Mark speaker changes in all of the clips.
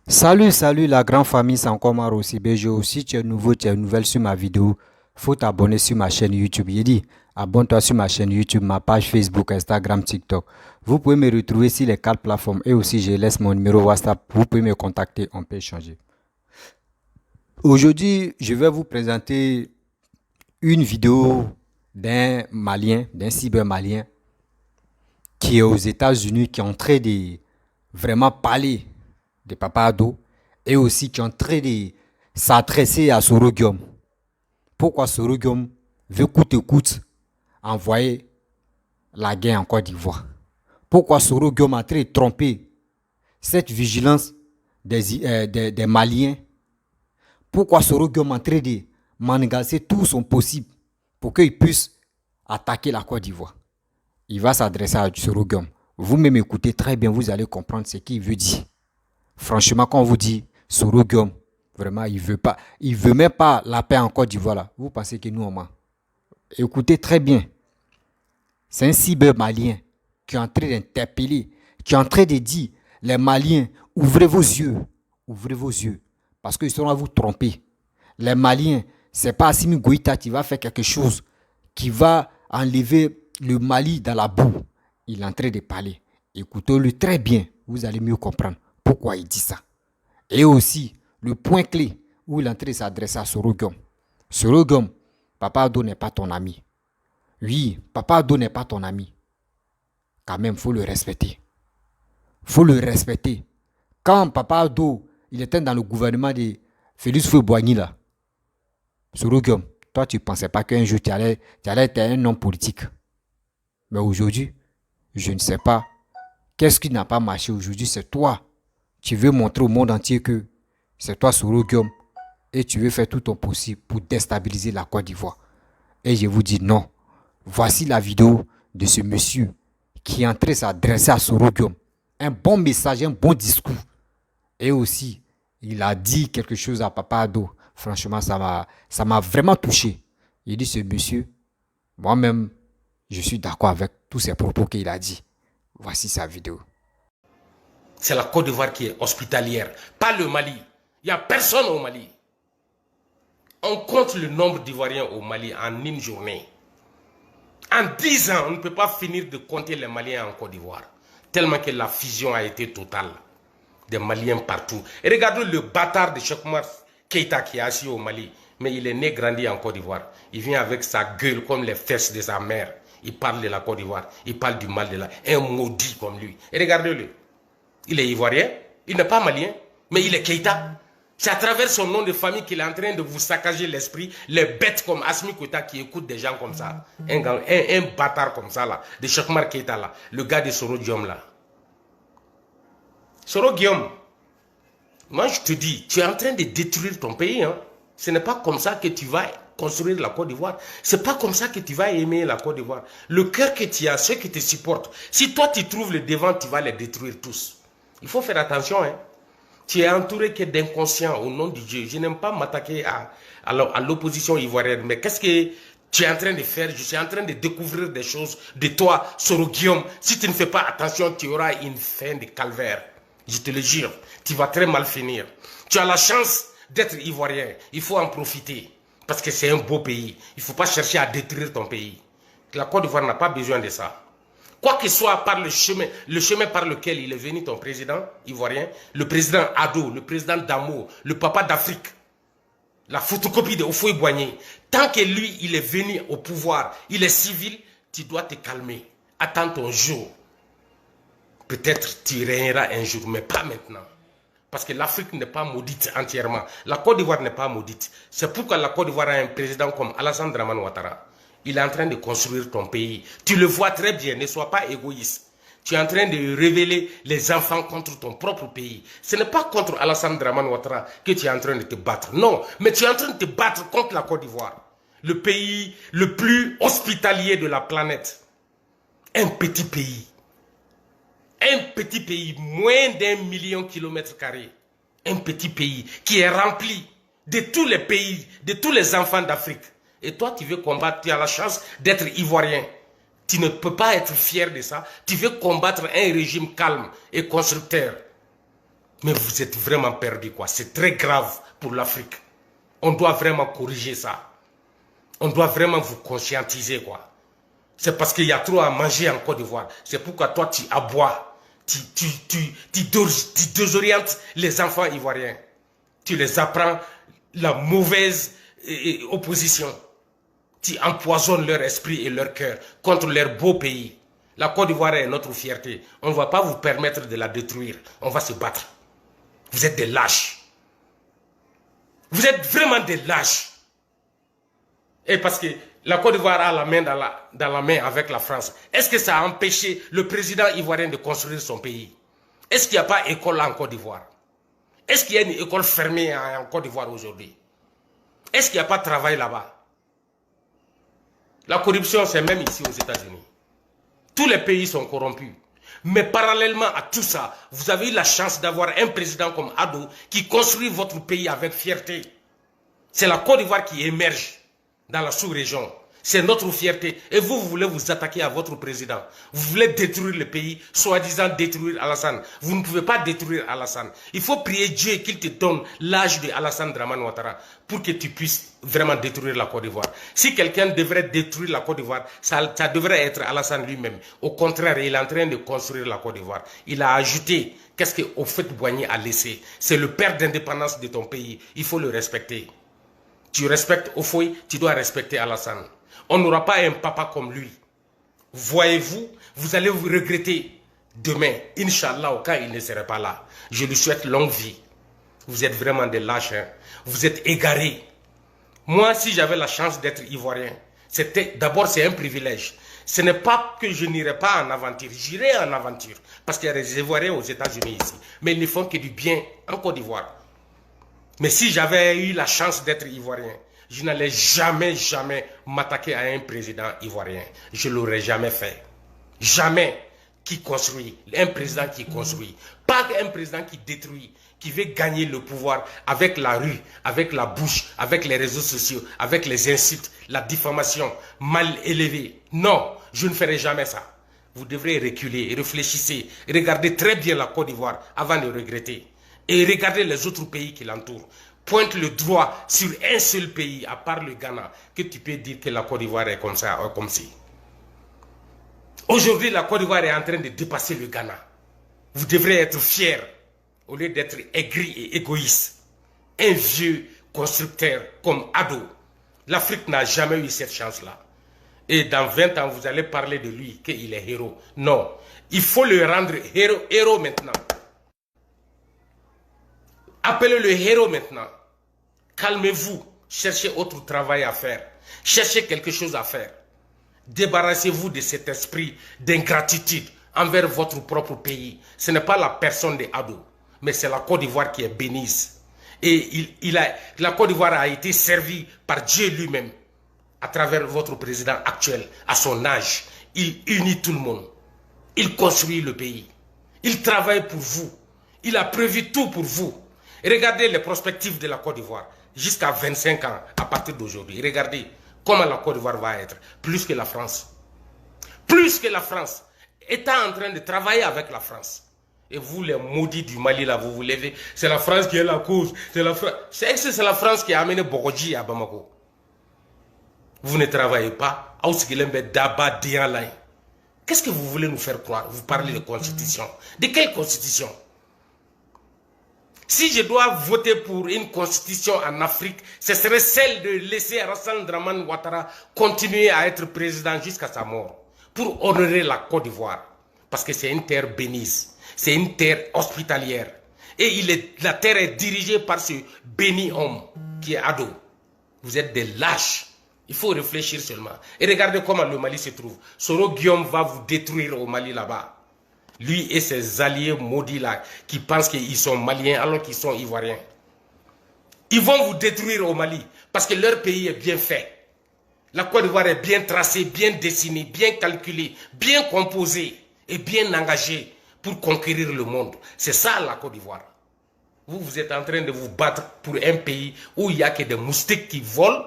Speaker 1: Salut la grande famille, c'est encore Maro aussi. BGO. Si tu es nouveau, tu es nouvelle sur ma vidéo, faut t'abonner sur ma chaîne YouTube. Il dit, abonne-toi sur ma chaîne YouTube, ma page Facebook, Instagram, TikTok. Vous pouvez me retrouver sur les quatre plateformes et aussi je laisse mon numéro WhatsApp. Vous pouvez me contacter, on peut échanger. Aujourd'hui, je vais vous présenter une vidéo d'un Malien, d'un cyber-malien qui est aux États-Unis, qui est en train de vraiment parler de Papa Ado et aussi qui est en train de s'adresser à Sorogium. Pourquoi Sorogium veut coûte que coûte envoyer la guerre en Côte d'Ivoire? Pourquoi Sorogium a en train de tromper cette vigilance des Maliens? Pourquoi Sorogium est en train de manigancer tout son possible pour qu'il puisse attaquer la Côte d'Ivoire? Il va s'adresser à Sorogium. Vous-même écoutez très bien, vous allez comprendre ce qu'il veut dire. Franchement, quand on vous dit Sorogium, vraiment, il veut même pas la paix en Côte d'Ivoire là. Vous pensez que nous on ment? Écoutez très bien. C'est un cyber malien qui est en train d'interpeller, qui est en train de dire les Maliens, ouvrez vos yeux, parce qu'ils seront à vous tromper. Les Maliens, c'est pas Assimi Goïta qui va faire quelque chose qui va enlever le Mali dans la boue. Il est en train de parler. Écoutez-le très bien, vous allez mieux comprendre pourquoi il dit ça. Et aussi, le point clé où il est en train de s'adresser à Sorogium. Sorogium, Papa Ado n'est pas ton ami. Oui, Papa Ado n'est pas ton ami. Quand même, il faut le respecter. Il faut le respecter. Quand Papa Ado, il était dans le gouvernement de Félix Houphouët-Boigny là, Sorogium, toi tu ne pensais pas qu'un jour tu allais être un homme politique. Mais aujourd'hui, je ne sais pas. Qu'est-ce qui n'a pas marché aujourd'hui? C'est toi. Tu veux montrer au monde entier que c'est toi Sorogium et tu veux faire tout ton possible pour déstabiliser la Côte d'Ivoire. Et je vous dis non. Voici la vidéo de ce monsieur qui est en train de s'adresser à Sorogium. Un bon message, un bon discours. Et aussi, il a dit quelque chose à Papa Ado. Franchement, ça m'a vraiment touché. Il dit ce monsieur, moi-même, je suis d'accord avec tous ces propos qu'il a dit. Voici sa vidéo.
Speaker 2: C'est la Côte d'Ivoire qui est hospitalière, pas le Mali. Il n'y a personne au Mali. On compte le nombre d'Ivoiriens au Mali en une journée. En 10 ans, on ne peut pas finir de compter les Maliens en Côte d'Ivoire. Tellement que la fusion a été totale. Des Maliens partout. Et regardez le bâtard de Cheikh Oumar Keïta qui est assis au Mali. Mais il est né, grandi en Côte d'Ivoire. Il vient avec sa gueule comme les fesses de sa mère. Il parle de la Côte d'Ivoire. Il parle du mal de la... Un maudit comme lui. Et regardez-le. Il est ivoirien. Il n'est pas malien. Mais il est Keïta. C'est à travers son nom de famille qu'il est en train de vous saccager l'esprit. Les bêtes comme Assimi Goïta qui écoutent des gens comme ça. Un bâtard comme ça là. De Cheikh Oumar Keïta là. Le gars de Sorogium là. Sorogium, moi je te dis, tu es en train de détruire ton pays. Hein. Ce n'est pas comme ça que tu vas construire la Côte d'Ivoire. Ce n'est pas comme ça que tu vas aimer la Côte d'Ivoire. Le cœur que tu as, ceux qui te supportent, si toi tu trouves le devant, tu vas les détruire tous. Il faut faire attention. Hein. Tu es entouré que d'inconscients au nom de Dieu. Je n'aime pas m'attaquer à l'opposition ivoirienne. Mais qu'est-ce que tu es en train de faire? Je suis en train de découvrir des choses de toi, Sorogium. Si tu ne fais pas attention, tu auras une fin de calvaire. Je te le jure, tu vas très mal finir. Tu as la chance d'être ivoirien. Il faut en profiter. Parce que c'est un beau pays. Il ne faut pas chercher à détruire ton pays. La Côte d'Ivoire n'a pas besoin de ça. Quoi que soit par le chemin par lequel il est venu ton président ivoirien, le président Ado, le président Damo, le papa d'Afrique, la photocopie de Houphouët-Boigny, tant que lui, il est venu au pouvoir, il est civil, tu dois te calmer. Attends ton jour. Peut-être tu régneras un jour, mais pas maintenant. Parce que l'Afrique n'est pas maudite entièrement. La Côte d'Ivoire n'est pas maudite. C'est pourquoi la Côte d'Ivoire a un président comme Alassane Dramane Ouattara. Il est en train de construire ton pays. Tu le vois très bien, ne sois pas égoïste. Tu es en train de révéler les enfants contre ton propre pays. Ce n'est pas contre Alassane Dramane Ouattara que tu es en train de te battre. Non, mais tu es en train de te battre contre la Côte d'Ivoire. Le pays le plus hospitalier de la planète. Un petit pays. Un petit pays, moins d'1 million de kilomètres carrés. Un petit pays qui est rempli de tous les pays, de tous les enfants d'Afrique. Et toi, tu veux combattre, tu as la chance d'être ivoirien. Tu ne peux pas être fier de ça. Tu veux combattre un régime calme et constructeur. Mais vous êtes vraiment perdu, quoi. C'est très grave pour l'Afrique. On doit vraiment corriger ça. On doit vraiment vous conscientiser, quoi. C'est parce qu'il y a trop à manger en Côte d'Ivoire. C'est pourquoi toi, tu aboies. Tu désorientes les enfants ivoiriens. Tu les apprends la mauvaise opposition. Tu empoisonnes leur esprit et leur cœur contre leur beau pays. La Côte d'Ivoire est notre fierté. On ne va pas vous permettre de la détruire. On va se battre. Vous êtes des lâches. Vous êtes vraiment des lâches. Et parce que la Côte d'Ivoire a la main dans la main avec la France. Est-ce que ça a empêché le président ivoirien de construire son pays? Est-ce qu'il n'y a pas d'école en Côte d'Ivoire? Est-ce qu'il y a une école fermée en Côte d'Ivoire aujourd'hui? Est-ce qu'il n'y a pas de travail là-bas? La corruption, c'est même ici aux États-Unis. Tous les pays sont corrompus. Mais parallèlement à tout ça, vous avez eu la chance d'avoir un président comme Ado qui construit votre pays avec fierté. C'est la Côte d'Ivoire qui émerge dans la sous-région. C'est notre fierté. Et vous voulez vous attaquer à votre président. Vous voulez détruire le pays, soi-disant détruire Alassane. Vous ne pouvez pas détruire Alassane. Il faut prier Dieu qu'il te donne l'âge de Alassane Dramane Ouattara pour que tu puisses vraiment détruire la Côte d'Ivoire. Si quelqu'un devrait détruire la Côte d'Ivoire, ça devrait être Alassane lui-même. Au contraire, il est en train de construire la Côte d'Ivoire. Il a ajouté, qu'est-ce que Houphouët-Boigny a laissé? C'est le père d'indépendance de ton pays. Il faut le respecter. Tu respectes Houphouët, tu dois respecter Alassane. On n'aura pas un papa comme lui. Voyez-vous, vous allez vous regretter demain. Inch'Allah, quand il ne serait pas là. Je lui souhaite longue vie. Vous êtes vraiment des lâches. Hein? Vous êtes égarés. Moi, si j'avais la chance d'être ivoirien, d'abord c'est un privilège. Ce n'est pas que je n'irai pas en aventure. J'irai en aventure. Parce qu'il y a des Ivoiriens aux États-Unis ici. Mais ils ne font que du bien en Côte d'Ivoire. Mais si j'avais eu la chance d'être ivoirien, je n'allais jamais m'attaquer à un président ivoirien. Je ne l'aurais jamais fait. Jamais. Qui construit. Un président qui construit. Pas un président qui détruit. Qui veut gagner le pouvoir avec la rue, avec la bouche, avec les réseaux sociaux, avec les insultes, la diffamation mal élevée. Non, je ne ferai jamais ça. Vous devrez reculer, réfléchissez, regardez très bien la Côte d'Ivoire avant de regretter. Et regardez les autres pays qui l'entourent. Pointe le droit sur un seul pays, à part le Ghana, que tu peux dire que la Côte d'Ivoire est comme ça, comme ci. Aujourd'hui, la Côte d'Ivoire est en train de dépasser le Ghana. Vous devrez être fiers, au lieu d'être aigri et égoïste. Un vieux constructeur comme Ado, l'Afrique n'a jamais eu cette chance-là. Et dans 20 ans, vous allez parler de lui, qu'il est héros. Non, il faut le rendre héros maintenant. Appelez-le héros maintenant. Calmez-vous. Cherchez autre travail à faire. Cherchez quelque chose à faire. Débarrassez-vous de cet esprit d'ingratitude envers votre propre pays. Ce n'est pas la personne de Ado, mais c'est la Côte d'Ivoire qui est bénisse. Et la Côte d'Ivoire a été servie par Dieu lui-même à travers votre président actuel, à son âge. Il unit tout le monde. Il construit le pays. Il travaille pour vous. Il a prévu tout pour vous. Regardez les perspectives de la Côte d'Ivoire jusqu'à 25 ans à partir d'aujourd'hui. Regardez comment la Côte d'Ivoire va être, plus que la France. Plus que la France. Étant en train de travailler avec la France. Et vous, les maudits du Mali, là, vous vous levez. C'est la France qui est la cause. C'est la France qui a amené Bogodji à Bamako. Vous ne travaillez pas. Qu'est-ce que vous voulez nous faire croire? Vous parlez de constitution. De quelle constitution? Si je dois voter pour une constitution en Afrique, ce serait celle de laisser Alassane Dramane Ouattara continuer à être président jusqu'à sa mort, pour honorer la Côte d'Ivoire. Parce que c'est une terre bénisse, c'est une terre hospitalière. Et la terre est dirigée par ce béni homme qui est Ado. Vous êtes des lâches. Il faut réfléchir seulement. Et regardez comment le Mali se trouve. Soro Guillaume va vous détruire au Mali là-bas. Lui et ses alliés maudits là, qui pensent qu'ils sont maliens alors qu'ils sont ivoiriens. Ils vont vous détruire au Mali, parce que leur pays est bien fait. La Côte d'Ivoire est bien tracée, bien dessinée, bien calculée, bien composée et bien engagée pour conquérir le monde. C'est ça la Côte d'Ivoire. Vous êtes en train de vous battre pour un pays où il n'y a que des moustiques qui volent,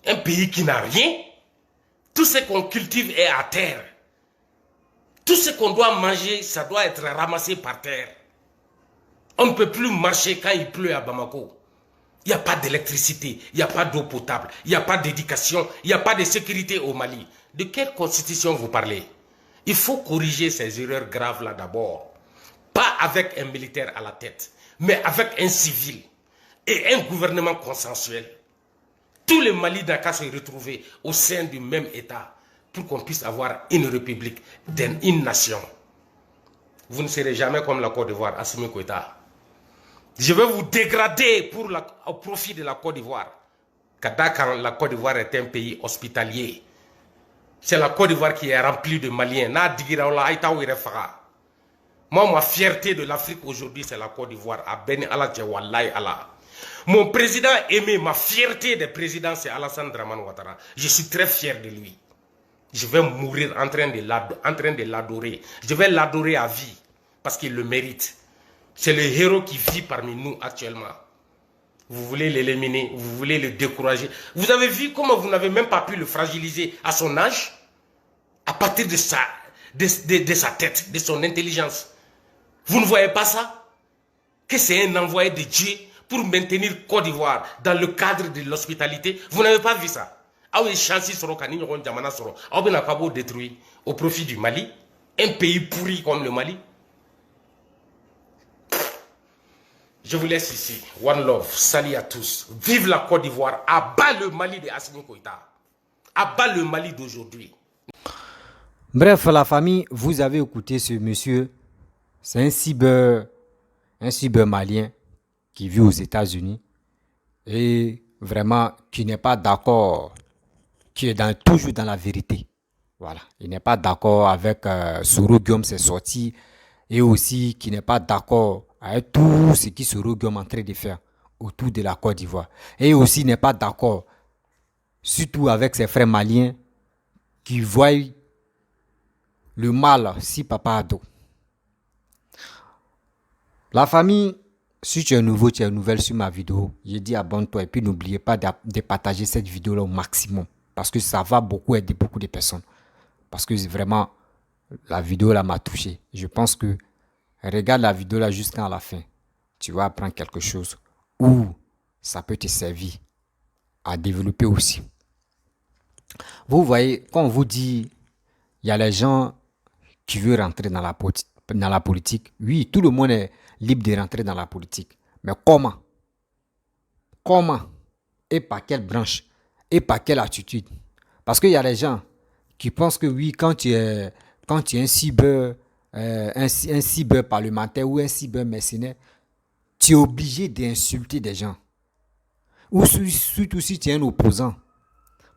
Speaker 2: un pays qui n'a rien. Tout ce qu'on cultive est à terre. Tout ce qu'on doit manger, ça doit être ramassé par terre. On ne peut plus marcher quand il pleut à Bamako. Il n'y a pas d'électricité, il n'y a pas d'eau potable, il n'y a pas d'éducation, il n'y a pas de sécurité au Mali. De quelle constitution vous parlez? Il faut corriger ces erreurs graves là d'abord. Pas avec un militaire à la tête, mais avec un civil et un gouvernement consensuel. Tout le Mali n'a qu'à se retrouver au sein du même État pour qu'on puisse avoir une république, une nation. Vous ne serez jamais comme la Côte d'Ivoire, Assimi Goïta. Je vais vous dégrader au profit de la Côte d'Ivoire. Quand la Côte d'Ivoire est un pays hospitalier. C'est la Côte d'Ivoire qui est remplie de Maliens. Moi, ma fierté de l'Afrique aujourd'hui, c'est la Côte d'Ivoire. Mon président aimé, ma fierté des présidents, c'est Alassane Dramane Ouattara. Je suis très fier de lui. Je vais mourir en train de l'adorer. Je vais l'adorer à vie parce qu'il le mérite. C'est le héros qui vit parmi nous actuellement. Vous voulez l'éliminer, vous voulez le décourager. Vous avez vu comment vous n'avez même pas pu le fragiliser à son âge, à partir de sa tête, de son intelligence. Vous ne voyez pas ça? Que c'est un envoyé de Dieu pour maintenir Côte d'Ivoire dans le cadre de l'hospitalité. Vous n'avez pas vu ça? Ah oui, chances seront détruit au profit du Mali, un pays pourri comme le Mali. Je vous laisse ici. One love. Salut à tous. Vive la Côte d'Ivoire. Abat le Mali de Assimi Goïta. Abat le Mali d'aujourd'hui.
Speaker 1: Bref, la famille, vous avez écouté ce monsieur. C'est un cyber malien qui vit aux États-Unis et vraiment qui n'est pas d'accord, qui est toujours dans la vérité. Voilà. Il n'est pas d'accord avec Soro Guillaume, ses sorties, et aussi qui n'est pas d'accord avec tout ce qui Soro Guillaume est en train de faire autour de la Côte d'Ivoire. Et aussi n'est pas d'accord, surtout avec ses frères maliens qui voient le mal si papa a dos. La famille, si tu es nouveau, tu es nouvelle sur ma vidéo, je dis abonne-toi et puis n'oubliez pas de partager cette vidéo-là au maximum parce que ça va beaucoup aider beaucoup de personnes. Parce que vraiment, la vidéo là m'a touché. Je pense que regarde la vidéo là jusqu'à la fin. Tu vas apprendre quelque chose ou ça peut te servir à développer aussi. Vous voyez, quand on vous dit, il y a les gens qui veulent rentrer dans la politique. Oui, tout le monde est libre de rentrer dans la politique. Mais comment? Comment? Et par quelle branche? Et par quelle attitude? Parce qu'il y a des gens qui pensent que oui, quand tu es un cyber parlementaire ou un cyber mercenaire, tu es obligé d'insulter des gens. Ou surtout si tu es un opposant.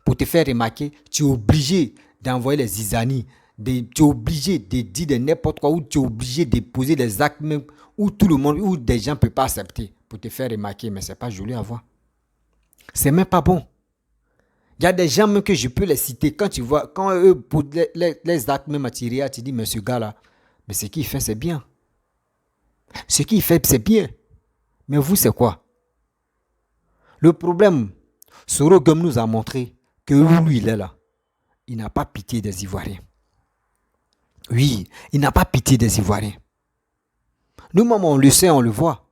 Speaker 1: Pour te faire remarquer, tu es obligé d'envoyer les zizanies. Tu es obligé de dire de n'importe quoi, ou tu es obligé de poser des actes même où tout le monde, où des gens ne peuvent pas accepter pour te faire remarquer, mais ce n'est pas joli à voir. C'est même pas bon. Il y a des gens même que je peux les citer. Quand tu vois, quand eux, pour les actes même attirés, tu dis, mais ce gars-là, mais ce qu'il fait, c'est bien. Ce qu'il fait, c'est bien. Mais vous, c'est quoi? Le problème, Soro Guillaume nous a montré que lui, il est là. Il n'a pas pitié des Ivoiriens. Oui, il n'a pas pitié des Ivoiriens. Nous-mêmes, on le sait, on le voit.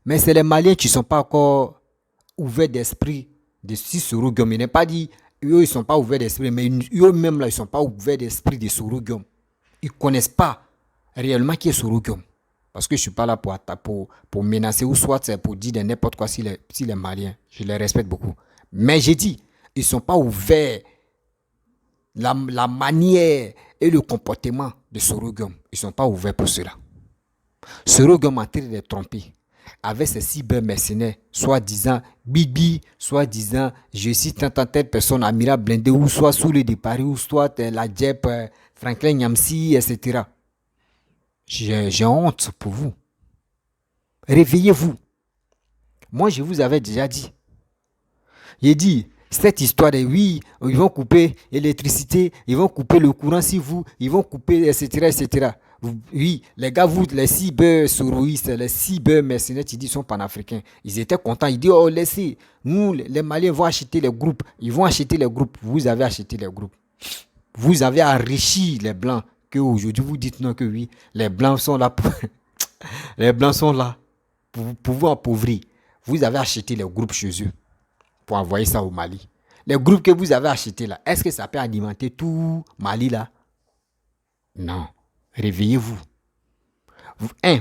Speaker 1: Mais c'est les Maliens qui ne sont pas encore ouverts d'esprit de Soro Guillaume. Il n'est pas dit, eux, ils ne sont pas ouverts d'esprit, mais eux-mêmes, là, ils ne sont pas ouverts d'esprit de Soro Guillaume. Ils ne connaissent pas réellement qui est Soro Guillaume. Parce que je ne suis pas là pour menacer ou soit c'est pour dire n'importe quoi si les Maliens. Je les respecte beaucoup. Mais j'ai dit, ils ne sont pas ouverts. La manière et le comportement de Soro Guillaume, ils ne sont pas ouverts pour cela. Soro Guillaume est en train de les tromper avec ces cyber-mercenaires, soi-disant Bibi, soi-disant je cite telle personne, Amira Blindé, ou soit Soule de Paris, ou soit la JEP, Franklin Nyamsi, etc. J'ai honte pour vous. Réveillez-vous. Moi, je vous avais déjà dit. J'ai dit, cette histoire de oui, ils vont couper l'électricité, ils vont couper le courant si vous, ils vont couper, etc., etc. Oui, les gars, vous, les cyber-soroïstes, les cyber-mercenaires, ils disent, sont panafricains. Ils étaient contents. Ils disent, oh, laissez, nous, les Maliens vont acheter les groupes. Ils vont acheter les groupes. Vous avez acheté les groupes. Vous avez enrichi les Blancs. Que aujourd'hui vous dites non, que oui, les Blancs sont là pour... Les Blancs sont là pour vous appauvrir. Vous avez acheté les groupes chez eux pour envoyer ça au Mali. Les groupes que vous avez achetés là, est-ce que ça peut alimenter tout Mali là? Non. Réveillez-vous.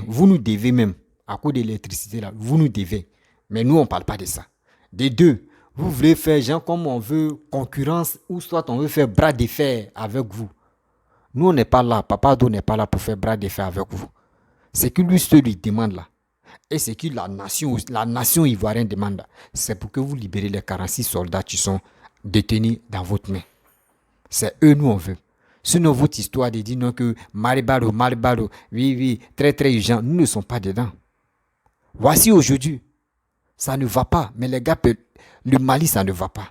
Speaker 1: Vous nous devez même, à cause de l'électricité là, vous nous devez. Mais nous, on ne parle pas de ça. Des deux, vous voulez faire genre comme on veut concurrence ou soit on veut faire bras de fer avec vous. Nous, on n'est pas là. Papa Ado n'est pas là pour faire bras de fer avec vous. C'est que lui seul lui demande là. Et c'est que la nation ivoirienne demande là. C'est pour que vous libérez les 46 soldats qui sont détenus dans votre main. C'est eux, nous, on veut. Sinon, votre histoire de dire non que Maribaro, oui, très, très urgent, nous ne sommes pas dedans. Voici aujourd'hui. Ça ne va pas. Mais les gars, le Mali, ça ne va pas.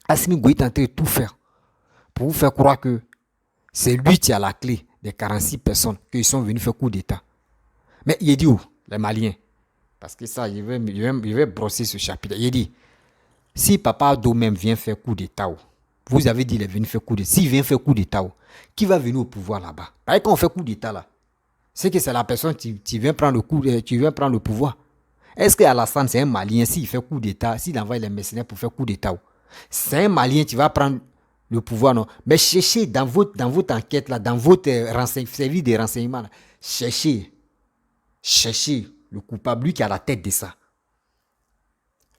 Speaker 1: Assimi Goïta est en train de tout faire pour vous faire croire que c'est lui qui a la clé des 46 personnes qui sont venus faire coup d'État. Mais il dit où? Les Maliens. Parce que ça, je vais brosser ce chapitre. Il dit, si Papa Ado même vient faire coup d'État, vous avez dit qu'il est venu faire coup d'État. S'il vient faire coup d'État, qui va venir au pouvoir là-bas? Parce que quand on fait coup d'État là, c'est que c'est la personne qui vient prendre le pouvoir. Est-ce que Alassane, c'est un Malien, s'il fait coup d'État, s'il envoie les mercenaires pour faire coup d'État, c'est un Malien qui va prendre le pouvoir, non? Mais cherchez dans votre enquête, là, dans votre service de renseignement, là, cherchez le coupable, lui qui a la tête de ça.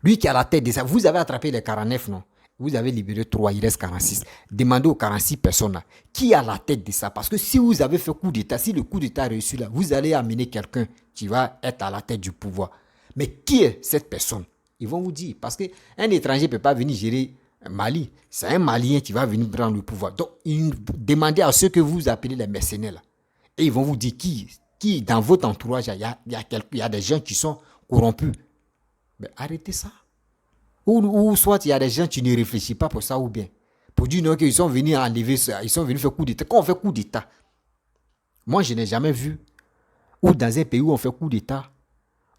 Speaker 1: Lui qui a la tête de ça. Vous avez attrapé les 49, non? Vous avez libéré 3, il reste 46. Demandez aux 46 personnes là, qui a la tête de ça. Parce que si vous avez fait coup d'État, si le coup d'État est réussi là, vous allez amener quelqu'un qui va être à la tête du pouvoir. Mais qui est cette personne? Ils vont vous dire. Parce qu'un étranger ne peut pas venir gérer Mali. C'est un Malien qui va venir prendre le pouvoir. Donc, demandez à ceux que vous appelez les mercenaires là. Et ils vont vous dire qui dans votre entourage, il y a des gens qui sont corrompus. Mais arrêtez ça. Ou soit il y a des gens qui ne réfléchissent pas pour ça ou bien. Pour dire non, qu'ils sont venus enlever ça, ils sont venus faire coup d'État. Quand on fait coup d'État, moi je n'ai jamais vu, ou dans un pays où on fait coup d'État,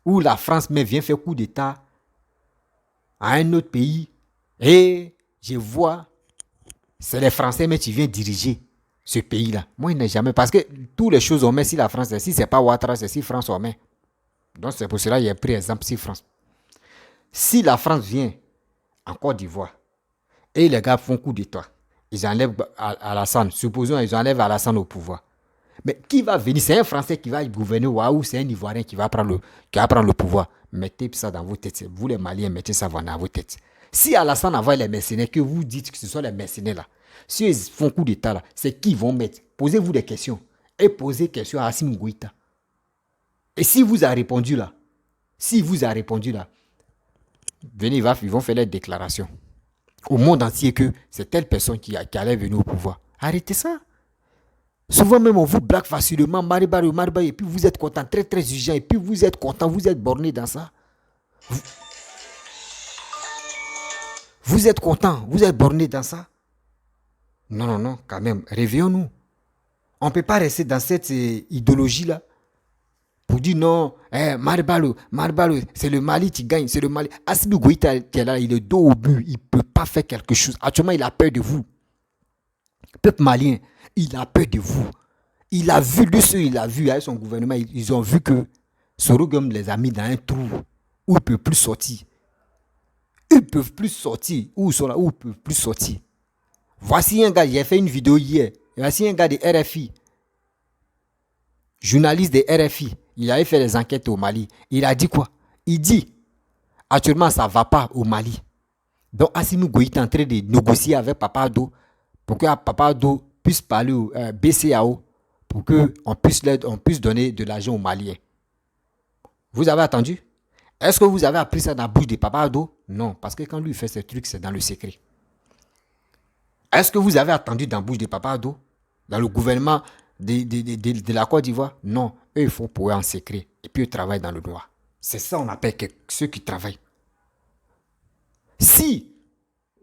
Speaker 1: où la France même vient faire coup d'État à un autre pays, et je vois, c'est les Français mais qui viennent diriger ce pays-là. Moi je n'ai jamais, parce que toutes les choses on met si la France, si c'est pas Ouattara, c'est si France on met. Donc c'est pour cela que j'ai pris exemple si France. Si la France vient en Côte d'Ivoire et les gars font coup d'État, ils enlèvent Alassane, supposons ils enlèvent Alassane au pouvoir. Mais qui va venir? C'est un Français qui va gouverner ou c'est un Ivoirien qui va prendre le pouvoir. Mettez ça dans vos têtes. Vous les Maliens, mettez ça dans vos têtes. Si Alassane envoie les mercenaires, que vous dites que ce sont les mercenaires là, si ils font coup d'État là, c'est qui vont mettre? Posez-vous des questions. Et posez des questions à Assimi Goïta. Et si vous a répondu là, venez, ils vont faire les déclarations au monde entier que c'est telle personne qui allait venir au pouvoir. Arrêtez ça. Souvent même on vous blague facilement, Maribaro, et puis vous êtes content, très très urgent, et puis vous êtes content, vous êtes borné dans ça. Vous êtes content, vous êtes borné dans ça. Non, quand même, réveillons-nous. On ne peut pas rester dans cette idéologie-là. Pour dire non, Maribaro, c'est le Mali qui gagne, c'est le Mali. Assimi Goïta qui est là, il est dos au but, il ne peut pas faire quelque chose. Actuellement, il a peur de vous. Peuple malien, il a peur de vous. Il a vu, il a vu avec son gouvernement, ils ont vu que Sorogum les a mis dans un trou où ils ne peuvent plus sortir. Ils ne peuvent plus sortir. Où ils sont là, où ils ne peuvent plus sortir. Voici un gars, j'ai fait une vidéo hier. Voici un gars de RFI. Journaliste de RFI. Il avait fait des enquêtes au Mali. Il a dit quoi? Il dit, actuellement, ça ne va pas au Mali. Donc, Assimi Goïta est en train de négocier avec Papa Ado pour que Papa Ado puisse parler au BCAO pour qu'on puisse donner de l'argent aux Maliens. Vous avez attendu? Est-ce que vous avez appris ça dans la bouche de Papa Ado? Non, parce que quand lui fait ces trucs, c'est dans le secret. Est-ce que vous avez attendu dans la bouche de Papa Ado? Dans le gouvernement de la Côte d'Ivoire? Non, eux ils font pour eux en secret et puis ils travaillent dans le noir. C'est ça on appelle ceux qui travaillent. Si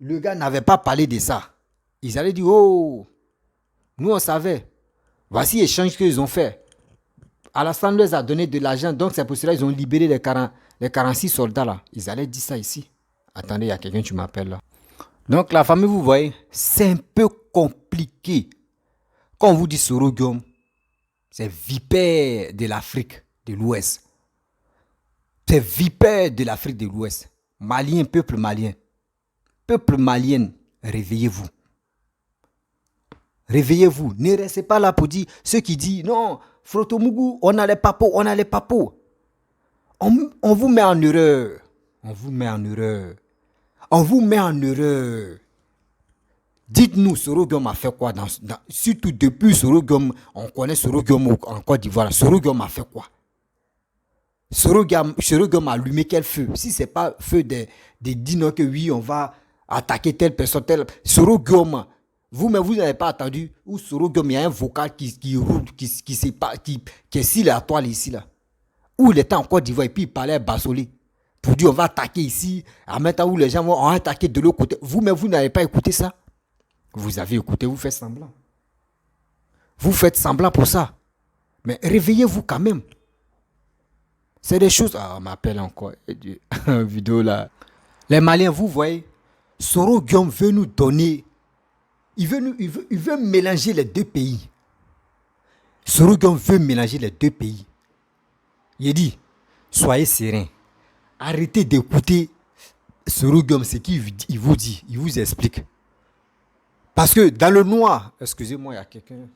Speaker 1: le gars n'avait pas parlé de ça, ils allaient dire, oh, nous on savait. Voici l'échange qu'ils ont fait. Alassane les a donné de l'argent, donc c'est pour cela qu'ils ont libéré les 46 soldats là. Ils allaient dire ça ici. Attendez, il y a quelqu'un qui m'appelle là. Donc la famille, vous voyez, c'est un peu compliqué. Quand on vous dit Sorogum, Ces vipères de l'Afrique de l'Ouest. Ces vipères de l'Afrique de l'Ouest. Maliens, peuple malien. Peuple malien, réveillez-vous. Réveillez-vous. Ne restez pas là pour dire ceux qui disent non, Frotomougou, on a les papos, on a les papos. On vous met en erreur. On vous met en erreur. On vous met en erreur. Dites-nous, Soro-Guillaume a fait quoi surtout depuis Soro-Guillaume, on connaît Soro-Guillaume en Côte d'Ivoire. Soro-Guillaume a fait quoi? Soro-Guillaume a allumé quel feu? Si ce n'est pas feu de dire que oui, on va attaquer telle personne, telle. Soro-Guillaume, vous n'avez pas attendu où Soro-Guillaume, il y a un vocal qui roule, qui est sur la toile ici, là. Où il était en Côte d'Ivoire et puis il parlait à Bassolé. Pour dire on va attaquer ici, en même temps où les gens vont attaquer de l'autre côté. Vous n'avez pas écouté ça? Vous avez écouté, vous faites semblant. Vous faites semblant pour ça. Mais réveillez-vous quand même. C'est des choses... Ah, on m'appelle encore. Une vidéo là. Les Maliens, vous voyez, Soro-Guillaume veut nous donner... Il veut mélanger les deux pays. Soro-Guillaume veut mélanger les deux pays. Il dit, soyez sereins. Arrêtez d'écouter Soro-Guillaume, ce qu'il vous dit. Il vous explique. Parce que dans le noir... Excusez-moi, il y a quelqu'un...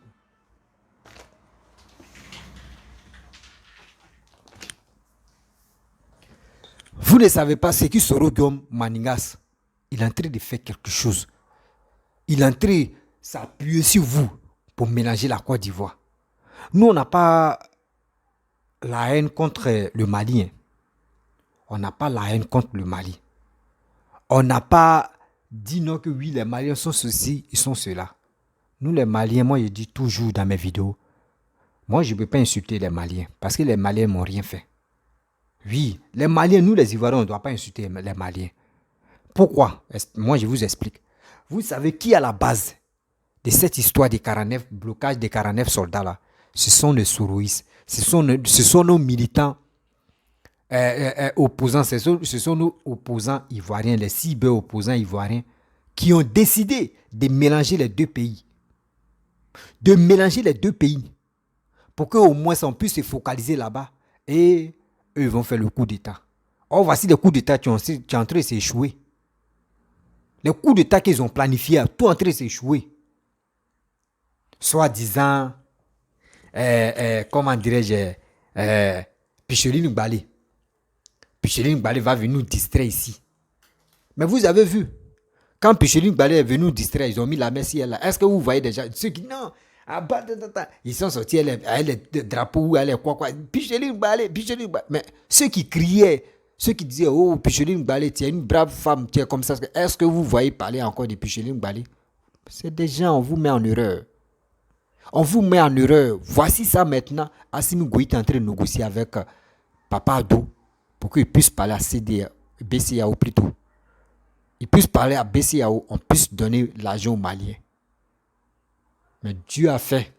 Speaker 1: Vous ne savez pas ce que Soro-Guillaume Maningas, il est en train de faire quelque chose. Il est en train de s'appuyer sur vous pour mélanger la Côte d'Ivoire. Nous, on n'a pas la haine contre le Mali. Hein. On n'a pas la haine contre le Mali. On n'a pas dit non que oui, les Maliens sont ceci, ils sont cela. Nous, les Maliens, moi, je dis toujours dans mes vidéos, moi, je ne peux pas insulter les Maliens parce que les Maliens ne m'ont rien fait. Oui, les Maliens, nous les Ivoiriens, on ne doit pas insulter les Maliens. Pourquoi? Moi, je vous explique. Vous savez qui est à la base de cette histoire des 49, blocage des 49 soldats là? Ce sont les Soroïstes. Ce sont nos militants opposants. Ce sont nos opposants ivoiriens, les cyber-opposants ivoiriens qui ont décidé de mélanger les deux pays. De mélanger les deux pays. Pour qu'au moins on puisse se focaliser là-bas. Et eux, ils vont faire le coup d'État. Or, voici les coups d'État qui sont en train de s'échouer. Les coups d'État qu'ils ont planifiés, tout en train de s'échouer. Soit-disant, comment dirais-je, Picheline Balé. Picheline Balé va venir nous distraire ici. Mais vous avez vu, quand Picheline Balé est venu nous distraire, ils ont mis la Messie là. Est-ce que vous voyez déjà ceux qui, non, ils sont sortis, elle est drapeau, elle est quoi. Picheline Balé. Mais ceux qui criaient, ceux qui disaient, oh, Picheline Balé, tu es une brave femme, tu es comme ça. Est-ce que vous voyez parler encore de Picheline Balé? C'est des gens, on vous met en erreur. On vous met en erreur. Voici ça maintenant. Assimi Goïta est en train de négocier avec Papa Ado pour qu'il puisse parler à BCAO plutôt. Il puisse parler à BCAO, on puisse donner l'argent aux Maliens. Mais Dieu a fait,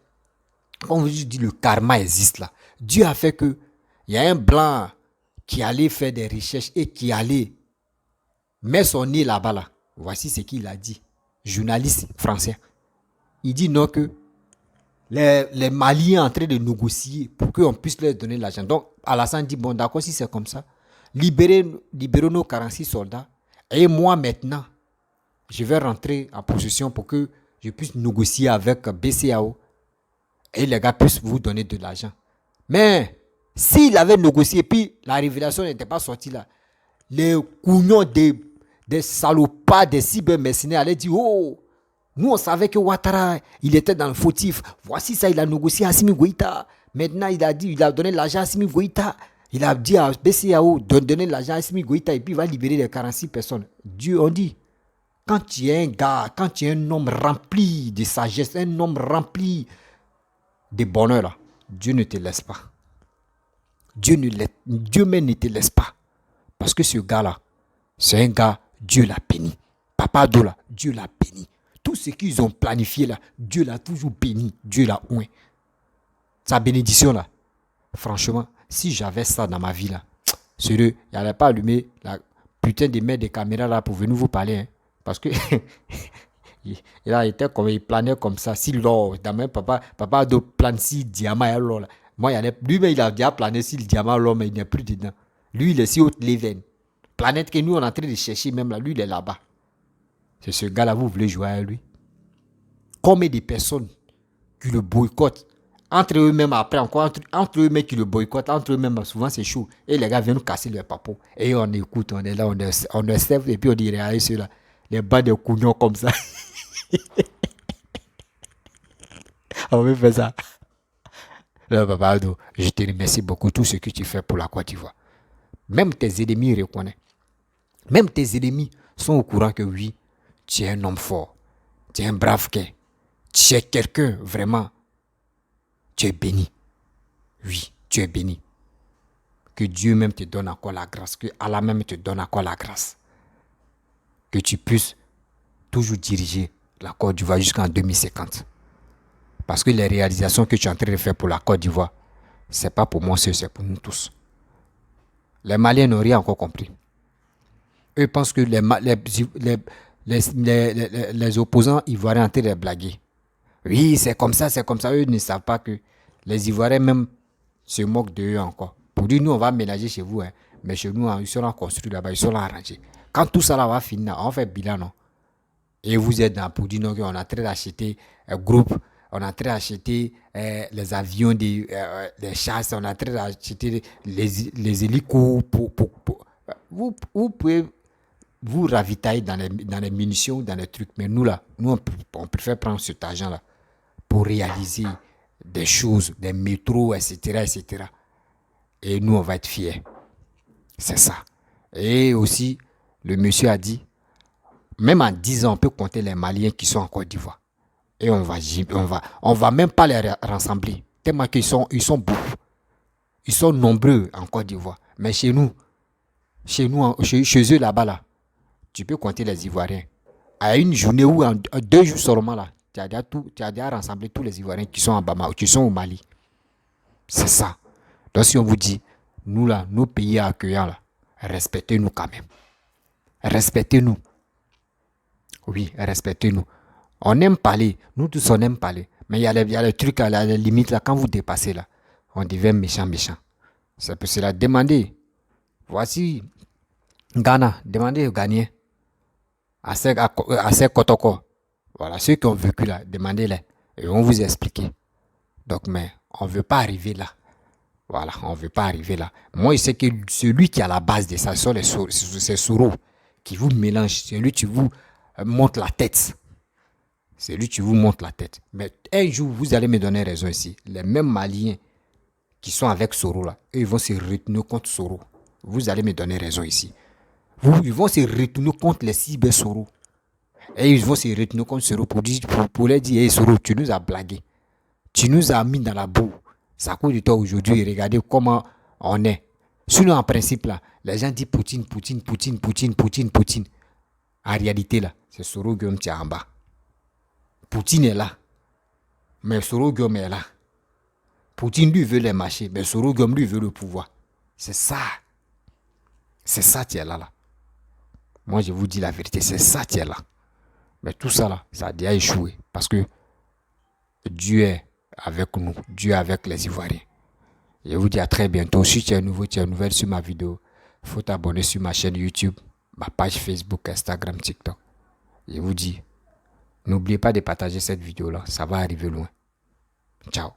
Speaker 1: comme je dis, le karma existe là. Dieu a fait que il y a un blanc qui allait faire des recherches et qui allait mettre son nez là-bas là. Voici ce qu'il a dit. Journaliste français. Il dit non que les Maliens sont en train de négocier pour qu'on puisse leur donner l'argent. Donc Alassane dit bon d'accord si c'est comme ça, libérez nos 46 soldats et moi maintenant je vais rentrer en position pour que je puisse négocier avec BCAO et les gars puissent vous donner de l'argent. Mais s'il avait négocié puis la révélation n'était pas sortie là, les couillons des salopards, des cybermercenaires allaient dire oh, nous on savait que Ouattara il était dans le fautif. Voici ça, il a négocié à Assimi Goïta. Maintenant il a donné l'argent à Assimi Goïta. Il a dit à BCAO de donner l'argent à Assimi Goïta et puis il va libérer les 46 personnes. Dieu on dit. Quand tu es un gars, quand tu es un homme rempli de sagesse, un homme rempli de bonheur, là, Dieu ne te laisse pas. Dieu même ne te laisse pas. Parce que ce gars-là, c'est un gars, Dieu l'a béni. Papa Ado là, Dieu l'a béni. Tout ce qu'ils ont planifié là, Dieu l'a toujours béni. Dieu l'a oint. Sa bénédiction là, franchement, si j'avais ça dans ma vie là, sérieux, il n'allait pas allumer la putain de mettre des caméras là pour venir vous parler. Hein. Parce que Il a été comme, il planait comme ça. Si l'or, dans même papa de plane si diamant et l'or là. Moi, lui-même, il a déjà plané si le diamant l'or, mais il n'est plus dedans. Lui, il est si haut les veines. Planète que nous, on est en train de chercher même là. Lui, il est là-bas. C'est ce gars-là, vous voulez jouer à lui. Combien de personnes qui le boycottent entre eux-mêmes après encore, entre eux-mêmes qui le boycottent, entre eux-mêmes, souvent c'est chaud. Et les gars viennent nous casser le papo. Et on écoute, on est là, on observe, et puis on dit, regardez ceux-là, les bas de cougnons comme ça. On veut faire ça. Là, papa Ado, je te remercie beaucoup tout ce que tu fais pour la Côte d'Ivoire. Même tes ennemis reconnaissent. Même tes ennemis sont au courant que oui, tu es un homme fort. Tu es un brave gars. Tu es quelqu'un, vraiment. Tu es béni. Oui, tu es béni. Que Dieu même te donne encore la grâce. Que Allah même te donne encore la grâce. Que tu puisses toujours diriger la Côte d'Ivoire jusqu'en 2050. Parce que les réalisations que tu es en train de faire pour la Côte d'Ivoire, ce n'est pas pour moi seul, c'est pour nous tous. Les Maliens n'ont rien encore compris. Eux pensent que les opposants ivoiriens sont en train de blaguer. Oui, c'est comme ça, c'est comme ça. Eux ne savent pas que les Ivoiriens même se moquent d'eux encore. Pour dire, nous, on va ménager chez vous, hein, mais chez nous, ils seront construits là-bas, ils seront arrangés. Quand tout ça là va finir, on fait bilan, non? Et vous êtes dans pour dire, non, on est en train d'acheter un groupe, on est en train d'acheter les avions, les chasses, on est en train d'acheter les hélicos. Vous pouvez vous ravitailler dans les munitions, dans les trucs. Mais nous, là, on préfère prendre cet argent-là pour réaliser des choses, des métros, etc., etc. Et nous, on va être fiers. C'est ça. Et aussi, le monsieur a dit, même en 10 ans, on peut compter les Maliens qui sont en Côte d'Ivoire. Et on va même pas les rassembler. Tellement qu'ils sont beaucoup. Ils sont nombreux en Côte d'Ivoire. Mais chez eux là-bas, là, tu peux compter les Ivoiriens. À une journée ou en 2 jours seulement, là, tu as déjà rassemblé tous les Ivoiriens qui sont en Bamako, qui sont au Mali. C'est ça. Donc si on vous dit, nous là, nos pays accueillants là, respectez-nous quand même. Respectez-nous. Oui, respectez-nous. On aime parler, nous tous on aime parler. Mais il y a les trucs à la limite là, quand vous dépassez là, on devient méchant. C'est pour cela, demandez. Voici Ghana, demandez aux Ghanéens. À ces Kotoko. Voilà, ceux qui ont vécu là, demandez-les. Et on vous explique. Donc, mais on ne veut pas arriver là. Voilà, on ne veut pas arriver là. Moi, je sais que celui qui est à la base de ça, c'est Soro qui vous mélange. Celui qui vous monte la tête. C'est lui qui vous monte la tête. Mais un jour, vous allez me donner raison ici. Les mêmes Maliens qui sont avec Soro là, eux, ils vont se retourner contre Soro. Vous allez me donner raison ici. Ils vont se retourner contre les cyber Soro. Et ils vont se retourner contre Soro pour leur dire, hey Soro, tu nous as blagué. Tu nous as mis dans la boue. Ça coûte de toi aujourd'hui. Regardez comment on est. Sinon, en principe, là, les gens disent Poutine. En réalité, là, c'est Soro Guillaume qui est en bas. Poutine est là. Mais Soro Guillaume est là. Poutine, lui, veut les marchés. Mais Soro Guillaume, lui, veut le pouvoir. C'est ça. C'est ça qui est là. Moi, je vous dis la vérité. C'est ça qui est là. Mais tout ça, là, ça a déjà échoué. Parce que Dieu est avec nous. Dieu est avec les Ivoiriens. Je vous dis à très bientôt. Si tu es nouveau, tu es nouvelle sur ma vidéo, il faut t'abonner sur ma chaîne YouTube, ma page Facebook, Instagram, TikTok. Je vous dis, n'oubliez pas de partager cette vidéo-là. Ça va arriver loin. Ciao.